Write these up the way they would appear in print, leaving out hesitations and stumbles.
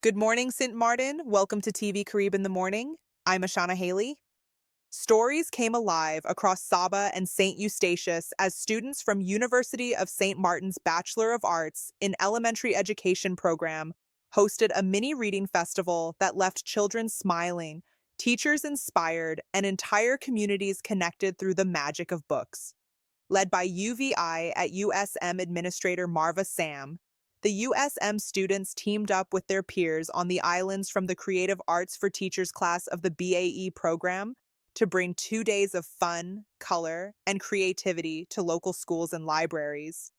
Good morning, St. Martin. Welcome to TVCARiB In The Morning. I'm Ashana Haley. Stories came alive across Saba and St. Eustatius as students from University of St. Martin's Bachelor of Arts in Elementary Education program hosted a mini reading festival that left children smiling, teachers inspired, and entire communities connected through the magic of books. Led by UVI at USM Administrator Marva Sam, the USM students teamed up with their peers on the islands from the Creative Arts for Teachers class of the BAE program to bring 2 days of fun, color, and creativity to local schools and libraries.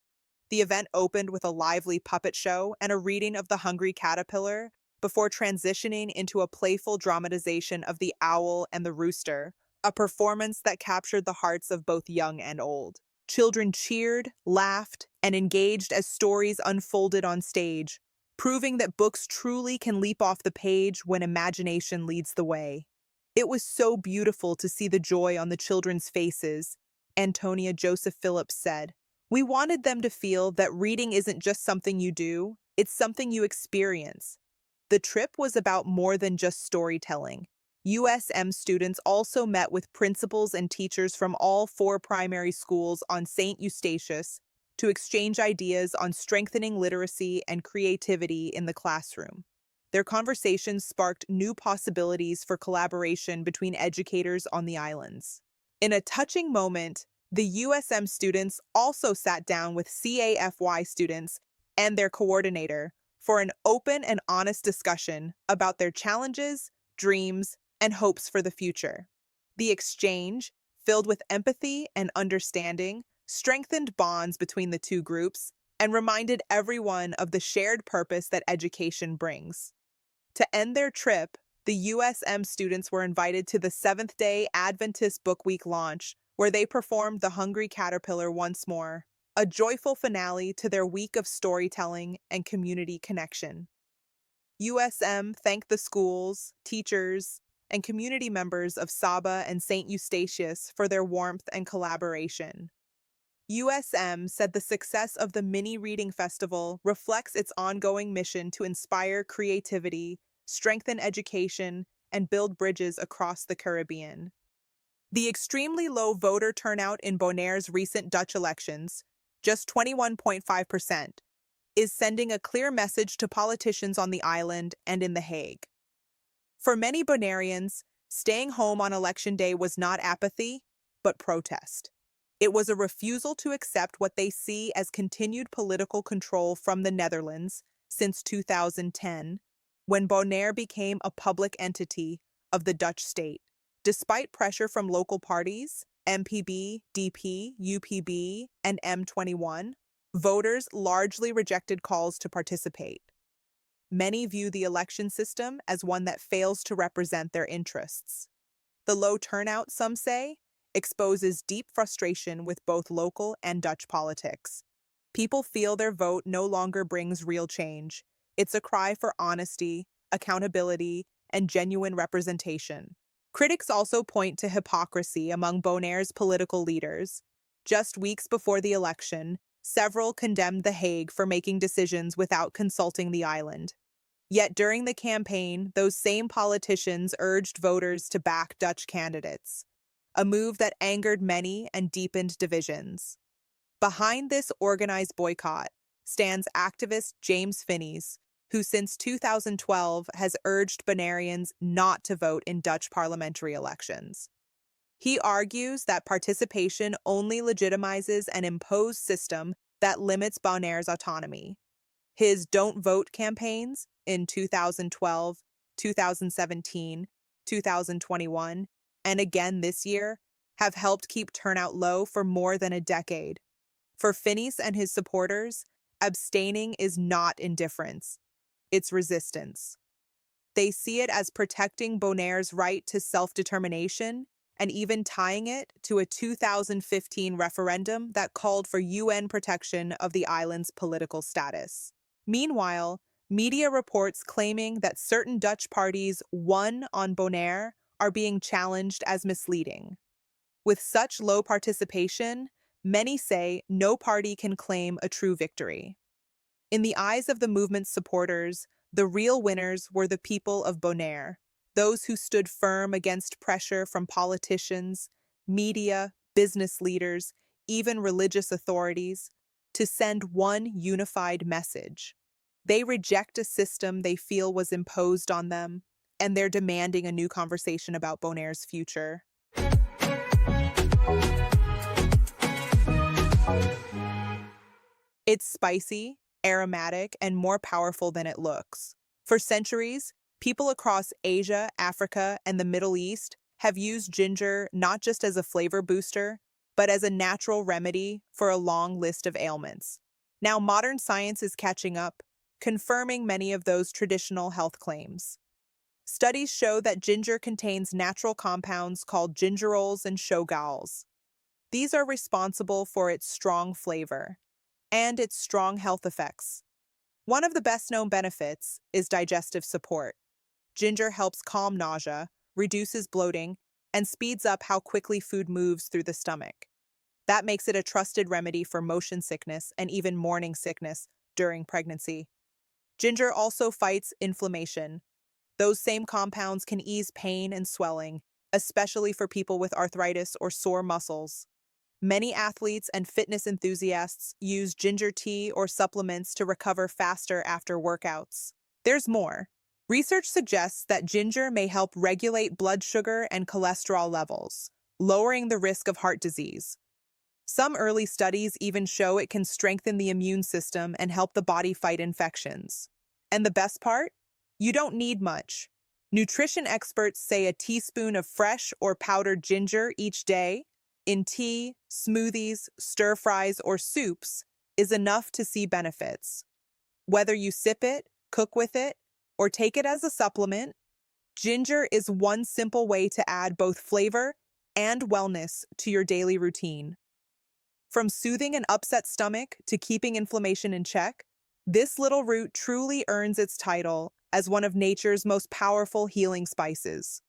The event opened with a lively puppet show and a reading of The Hungry Caterpillar before transitioning into a playful dramatization of The Owl and the Rooster, a performance that captured the hearts of both young and old. Children cheered, laughed, and engaged as stories unfolded on stage, proving that books truly can leap off the page when imagination leads the way. It was so beautiful to see the joy on the children's faces, Antonia Joseph Phillips said. We wanted them to feel that reading isn't just something you do, it's something you experience. The trip was about more than just storytelling. USM students also met with principals and teachers from all 4 primary schools on St. Eustatius to exchange ideas on strengthening literacy and creativity in the classroom. Their conversations sparked new possibilities for collaboration between educators on the islands. In a touching moment, the USM students also sat down with CAFY students and their coordinator for an open and honest discussion about their challenges, dreams, and hopes for the future. The exchange, filled with empathy and understanding, strengthened bonds between the two groups and reminded everyone of the shared purpose that education brings. To end their trip, the USM students were invited to the Seventh-day Adventist Book Week launch, where they performed The Hungry Caterpillar once more, a joyful finale to their week of storytelling and community connection. USM thanked the schools, teachers, and community members of Saba and St. Eustatius for their warmth and collaboration. USM said the success of the mini reading festival reflects its ongoing mission to inspire creativity, strengthen education, and build bridges across the Caribbean. The extremely low voter turnout in Bonaire's recent Dutch elections, just 21.5%, is sending a clear message to politicians on the island and in The Hague. For many Bonaireans, staying home on election day was not apathy, but protest. It was a refusal to accept what they see as continued political control from the Netherlands since 2010, when Bonaire became a public entity of the Dutch state. Despite pressure from local parties, MPB, DP, UPB, and M21, voters largely rejected calls to participate. Many view the election system as one that fails to represent their interests. The low turnout, some say, exposes deep frustration with both local and Dutch politics. People feel their vote no longer brings real change. It's a cry for honesty, accountability, and genuine representation. Critics also point to hypocrisy among Bonaire's political leaders. Just weeks before the election, several condemned The Hague for making decisions without consulting the island. Yet during the campaign, those same politicians urged voters to back Dutch candidates, a move that angered many and deepened divisions. Behind this organized boycott stands activist James Finnies, who since 2012 has urged Bonaireans not to vote in Dutch parliamentary elections. He argues that participation only legitimizes an imposed system that limits Bonaire's autonomy. His Don't Vote campaigns in 2012, 2017, 2021, and again this year have helped keep turnout low for more than a decade. For Finnies and his supporters, abstaining is not indifference, it's resistance. They see it as protecting Bonaire's right to self-determination and even tying it to a 2015 referendum that called for UN protection of the island's political status. Meanwhile, media reports claiming that certain Dutch parties won on Bonaire are being challenged as misleading. With such low participation, many say no party can claim a true victory. In the eyes of the movement's supporters, The real winners were the people of Bonaire, those who stood firm against pressure from politicians, media, business leaders, even religious authorities, to send one unified message. They reject a system they feel was imposed on them, and they're demanding a new conversation about Bonaire's future. It's spicy, aromatic, and more powerful than it looks. For centuries, people across Asia, Africa, and the Middle East have used ginger not just as a flavor booster, but as a natural remedy for a long list of ailments. Now, modern science is catching up, confirming many of those traditional health claims. Studies show that ginger contains natural compounds called gingerols and shogaols. These are responsible for its strong flavor and its strong health effects. One of the best-known benefits is digestive support. Ginger helps calm nausea, reduces bloating, and speeds up how quickly food moves through the stomach. That makes it a trusted remedy for motion sickness and even morning sickness during pregnancy. Ginger also fights inflammation. Those same compounds can ease pain and swelling, especially for people with arthritis or sore muscles. Many athletes and fitness enthusiasts use ginger tea or supplements to recover faster after workouts. There's more. Research suggests that ginger may help regulate blood sugar and cholesterol levels, lowering the risk of heart disease. Some early studies even show it can strengthen the immune system and help the body fight infections. And the best part? You don't need much. Nutrition experts say a teaspoon of fresh or powdered ginger each day in tea, smoothies, stir-fries, or soups is enough to see benefits. Whether you sip it, cook with it, or take it as a supplement, ginger is one simple way to add both flavor and wellness to your daily routine. From soothing an upset stomach to keeping inflammation in check, this little root truly earns its title as one of nature's most powerful healing spices.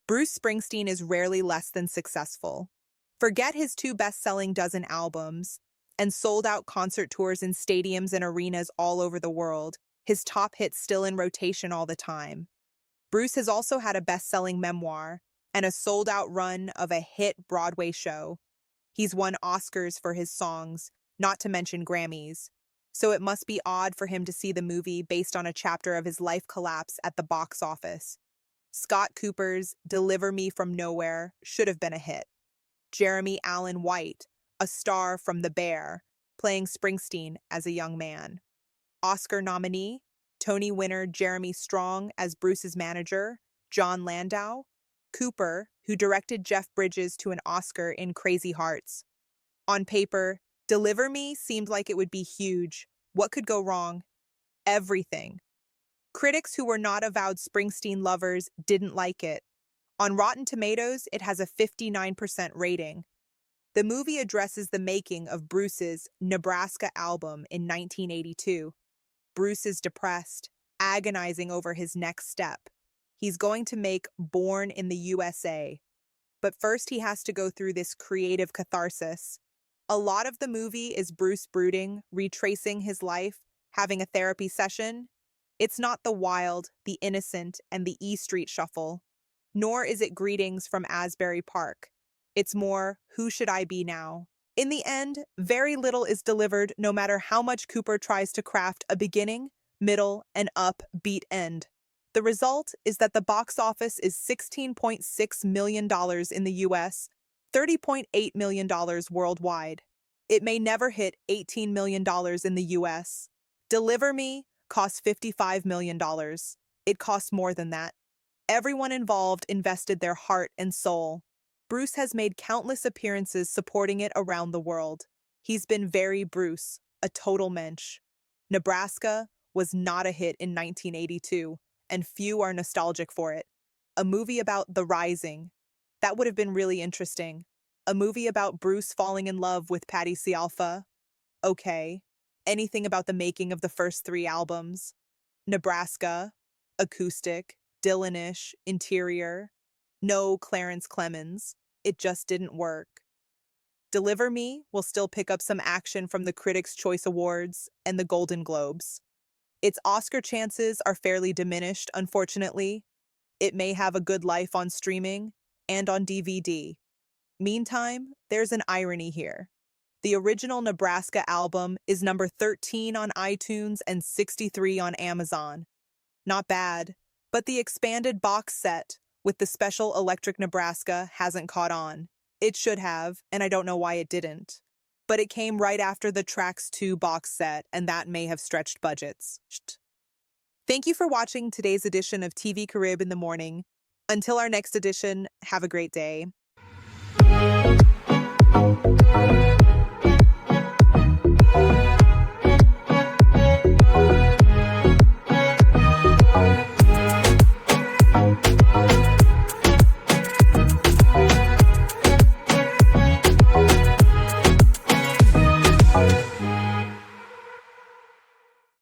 Bruce Springsteen is rarely less than successful. Forget his two best-selling dozen albums and sold-out concert tours in stadiums and arenas all over the world, his top hits still in rotation all the time. Bruce has also had a best-selling memoir and a sold-out run of a hit Broadway show. He's won Oscars for his songs, not to mention Grammys. So it must be odd for him to see the movie based on a chapter of his life collapse at the box office. Scott Cooper's Deliver Me from Nowhere should have been a hit. Jeremy Allen White, a star from The Bear, playing Springsteen as a young man. Oscar nominee, Tony winner Jeremy Strong as Bruce's manager, John Landau. Cooper, who directed Jeff Bridges to an Oscar in Crazy Hearts. On paper, Deliver Me seemed like it would be huge. What could go wrong? Everything. Critics who were not avowed Springsteen lovers didn't like it. On Rotten Tomatoes, it has a 59% rating. The movie addresses the making of Bruce's Nebraska album in 1982. Bruce is depressed, agonizing over his next step. He's going to make Born in the USA. But first he has to go through this creative catharsis. A lot of the movie is Bruce brooding, retracing his life, having a therapy session. It's not the wild, the innocent, and the E Street Shuffle. Nor is it greetings from Asbury Park. It's more, who should I be now? In the end, very little is delivered no matter how much Cooper tries to craft a beginning, middle, and upbeat end. The result is that the box office is $16.6 million in the US, $30.8 million worldwide. It may never hit $18 million in the US. Deliver Me cost $55 million. It costs more than that. Everyone involved invested their heart and soul. Bruce has made countless appearances supporting it around the world. He's been very Bruce, a total mensch. Nebraska was not a hit in 1982, and few are nostalgic for it. A movie about the rising. That would have been really interesting. A movie about Bruce falling in love with Patti Cialfa. Okay. Anything about the making of the first 3 albums. Nebraska, acoustic, Dylan-ish, interior. No Clarence Clemens. It just didn't work. Deliver Me will still pick up some action from the Critics' Choice Awards and the Golden Globes. Its Oscar chances are fairly diminished, unfortunately. It may have a good life on streaming and on DVD. Meantime, there's an irony here. The original Nebraska album is number 13 on iTunes and 63 on Amazon. Not bad, but the expanded box set with the special Electric Nebraska hasn't caught on. It should have, and I don't know why it didn't. But it came right after the Tracks 2 box set, and that may have stretched budgets. Thank you for watching today's edition of TVCARiB in the Morning. Until our next edition, have a great day.